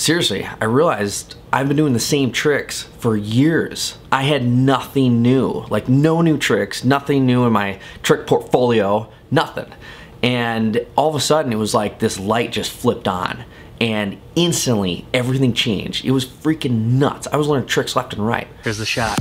seriously, I realized I've been doing the same tricks for years. I had nothing new, like no new tricks, nothing new in my trick portfolio, nothing. And all of a sudden it was like this light just flipped on and instantly everything changed. It was freaking nuts. I was learning tricks left and right. Here's the shot.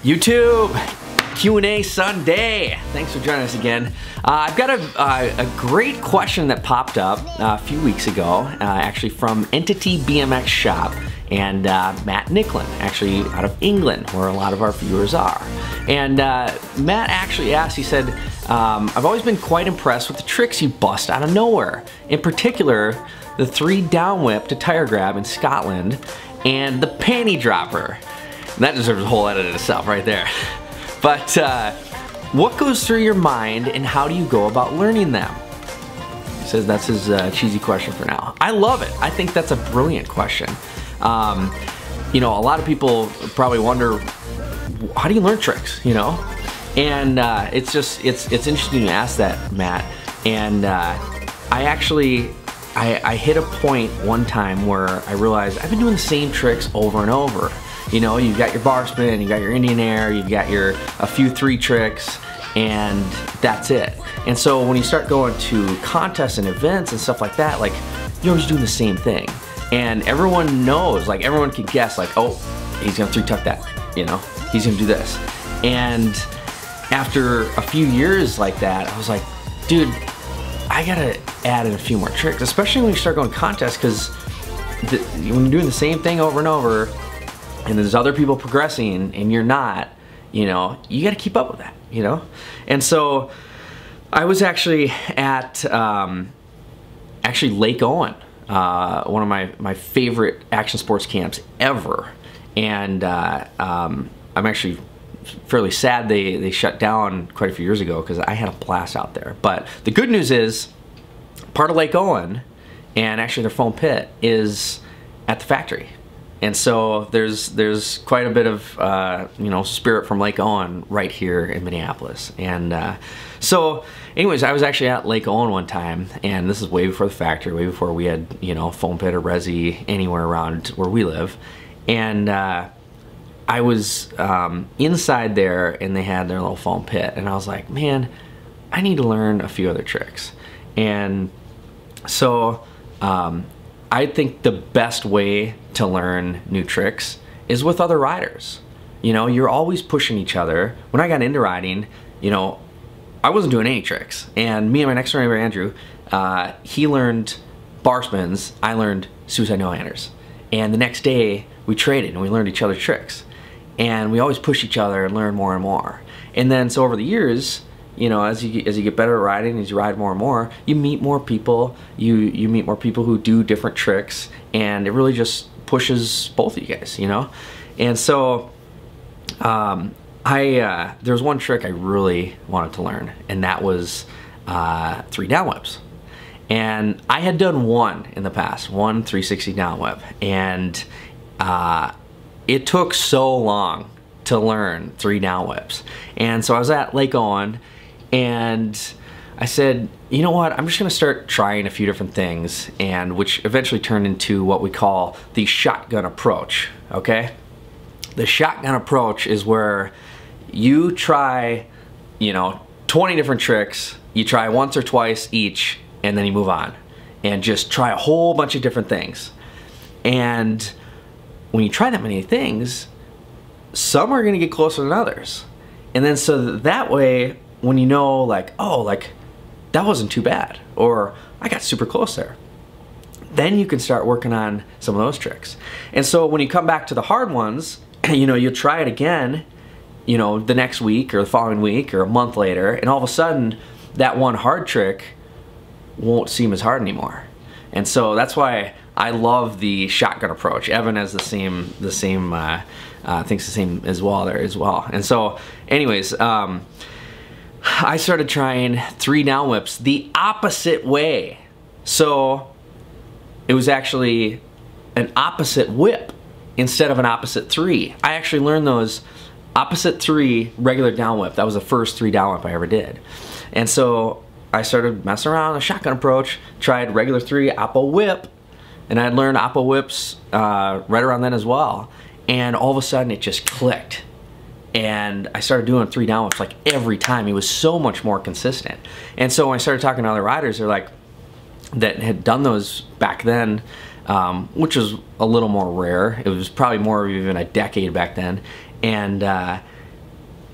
YouTube Q&A Sunday. Thanks for joining us again. I've got a great question that popped up a few weeks ago, actually from Entity BMX Shop, and Matt Nicklin, actually out of England, where a lot of our viewers are. And Matt actually asked, he said, I've always been quite impressed with the tricks you bust out of nowhere. In particular, the 3 down whip to tire grab in Scotland, and the panty dropper. That deserves a whole edit in itself right there. But what goes through your mind and how do you go about learning them? He says that's his cheesy question for now. I love it. I think that's a brilliant question. You know, a lot of people probably wonder, how do you learn tricks, you know? And it's interesting you ask that, Matt. And I hit a point one time where I realized I've been doing the same tricks over and over. You know, you've got your bar spin, you've got your Indian air, you've got a few 3 tricks, and that's it. And so when you start going to contests and events and stuff like that, like, you're always doing the same thing. And everyone knows, like, everyone can guess, like, oh, he's gonna 3-tuck that, you know, he's gonna do this. And after a few years like that, I was like, dude, I gotta add in a few more tricks, especially when you start going contests, because when you're doing the same thing over and over, and there's other people progressing and you're not, you know, you got to keep up with that, you know? And so I was actually at Lake Owen, one of my favorite action sports camps ever. And I'm actually fairly sad they shut down quite a few years ago, because I had a blast out there. But the good news is, part of Lake Owen, and actually their foam pit, is at the factory. And so there's quite a bit of you know, spirit from Lake Owen right here in Minneapolis. And so anyways, I was actually at Lake Owen one time, and this is way before the factory, way before we had, you know, foam pit or resi anywhere around where we live. And I was inside there, and they had their little foam pit, and I was like, man, I need to learn a few other tricks. And so I think the best way to learn new tricks is with other riders. You know, you're always pushing each other. When I got into riding, you know, I wasn't doing any tricks. And me and my next door neighbor, Andrew, he learned bar spins, I learned suicide no-handers. And the next day, we traded and we learned each other's tricks. And we always push each other and learn more and more. And then, so over the years, you know, as you get better at riding, as you ride more and more, you meet more people, you meet more people who do different tricks, and it really just pushes both of you guys, you know? And so there was one trick I really wanted to learn, and that was 3 down whips. And I had done one in the past, one 360 down whip, and it took so long to learn 3 down whips. And so I was at Lake Owen, and I said, you know what, I'm just gonna start trying a few different things, and which eventually turned into what we call the shotgun approach, okay? The shotgun approach is where you try, you know, 20 different tricks, you try once or twice each, and then you move on. And just try a whole bunch of different things. And when you try that many things, some are gonna get closer than others. And then so that way, when you know, like, oh, like, that wasn't too bad, or I got super close there, then you can start working on some of those tricks. And so when you come back to the hard ones, you know, you'll try it again, you know, the next week or the following week or a month later, and all of a sudden, that one hard trick won't seem as hard anymore. And so that's why I love the shotgun approach. Evan has thinks the same as well there as well. And so anyways, I started trying 3 down whips the opposite way. So it was actually an opposite whip instead of an opposite 3. I actually learned those opposite 3 regular down whip. That was the first 3 down whip I ever did. And so I started messing around with a shotgun approach, tried regular 3 oppo whip, and I had learned oppo whips right around then as well. And all of a sudden it just clicked. And I started doing 3 down whips like every time. It was so much more consistent. And so when I started talking to other riders, they're like, that had done those back then, which was a little more rare. It was probably more even a decade back then. And a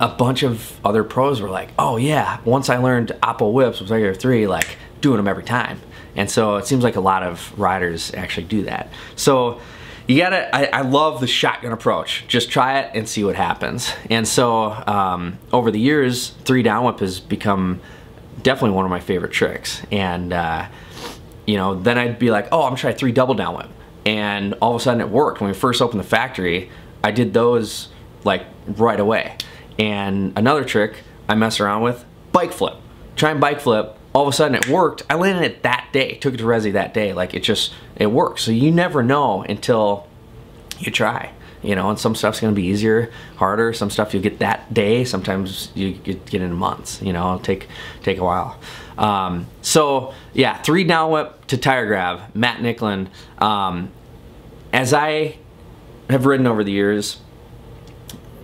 bunch of other pros were like, oh yeah, once I learned oppo whips with regular 3, like doing them every time. And so it seems like a lot of riders actually do that. So you gotta, I love the shotgun approach. Just try it and see what happens. And so over the years, 3 down whip has become definitely one of my favorite tricks. And you know, then I'd be like, oh, I'm gonna try 3 double down whip. And all of a sudden it worked. When we first opened the factory, I did those like right away. And another trick I mess around with, bike flip. Try and bike flip. All of a sudden it worked. I landed it that day, took it to Resi that day. Like it works. So you never know until you try, you know, and some stuff's gonna be easier, harder. Some stuff you'll get that day. Sometimes you get in months, you know, it'll take a while. So yeah, 3 down whip to tire grab, Matt Nicklin. As I have ridden over the years,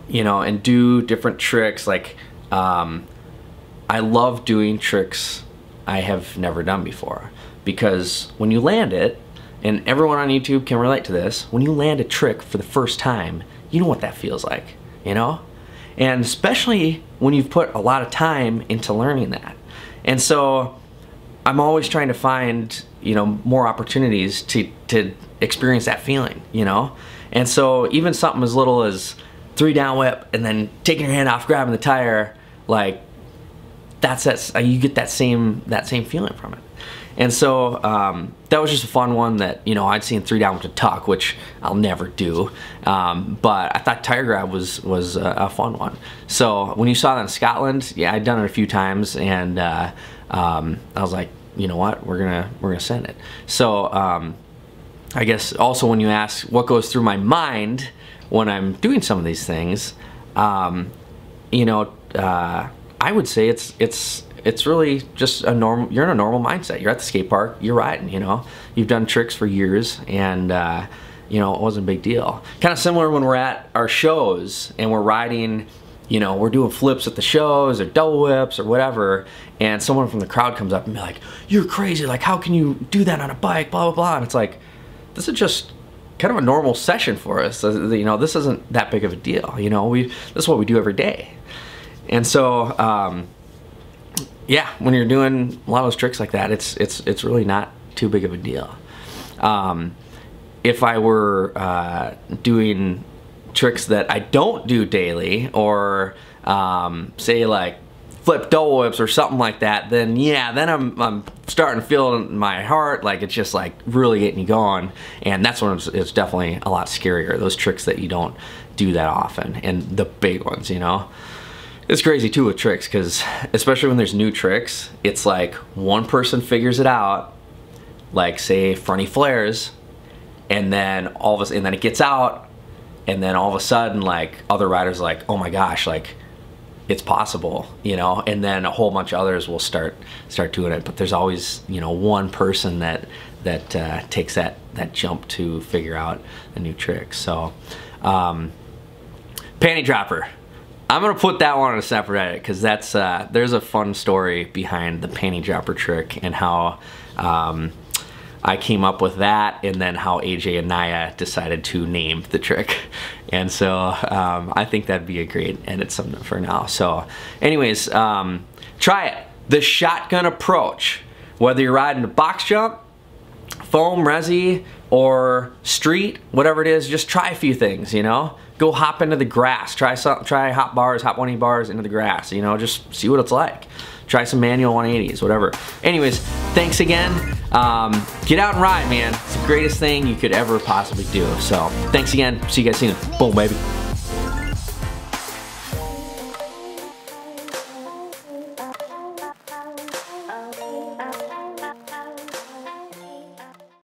you know, and do different tricks, like, I love doing tricks I have never done before, because when you land it, and everyone on YouTube can relate to this, when you land a trick for the first time, you know what that feels like, you know? And especially when you've put a lot of time into learning that. And so I'm always trying to find, you know, more opportunities to experience that feeling, you know? And so even something as little as 3 down whip and then taking your hand off, grabbing the tire, like, you get that same feeling from it. And so that was just a fun one that, you know, I'd seen 3 down to tuck, which I'll never do. But I thought tire grab was a fun one. So when you saw that in Scotland, yeah, I'd done it a few times, and I was like, you know what, we're gonna send it. So I guess also when you ask what goes through my mind when I'm doing some of these things, you know, I would say it's really just a normal, you're in a normal mindset. You're at the skate park, you're riding, you know. You've done tricks for years, and you know, it wasn't a big deal. Kind of similar when we're at our shows and we're riding, you know, we're doing flips at the shows or double whips or whatever, and someone from the crowd comes up and be like, you're crazy, like how can you do that on a bike, blah, blah, blah. And it's like, this is just kind of a normal session for us. You know, this isn't that big of a deal. You know, this is what we do every day. And so, yeah, when you're doing a lot of those tricks like that, it's really not too big of a deal. If I were doing tricks that I don't do daily, or say like flip double whips or something like that, then yeah, then I'm starting to feel in my heart like it's just like really getting you going, and that's when it's definitely a lot scarier. Those tricks that you don't do that often, and the big ones, you know. It's crazy too with tricks, because especially when there's new tricks, it's like one person figures it out, like say fronty flares, and then and then it gets out, and then all of a sudden like other riders are like, oh my gosh, like it's possible, you know, and then a whole bunch of others will start doing it. But there's always, you know, one person that takes that jump to figure out a new trick. So panty dropper. I'm gonna put that one on a separate edit, because that's there's a fun story behind the panty dropper trick, and how I came up with that, and then how AJ and Naya decided to name the trick. And so I think that'd be a great edit for now. So anyways, try it. The shotgun approach. Whether you're riding a box jump, foam, resi, or street, whatever it is, just try a few things, you know? Go hop into the grass, try hop bars, hop 180 bars into the grass, you know, just see what it's like. Try some manual 180s, whatever. Anyways, thanks again. Get out and ride, man. It's the greatest thing you could ever possibly do. So, thanks again. See you guys soon. Boom, baby.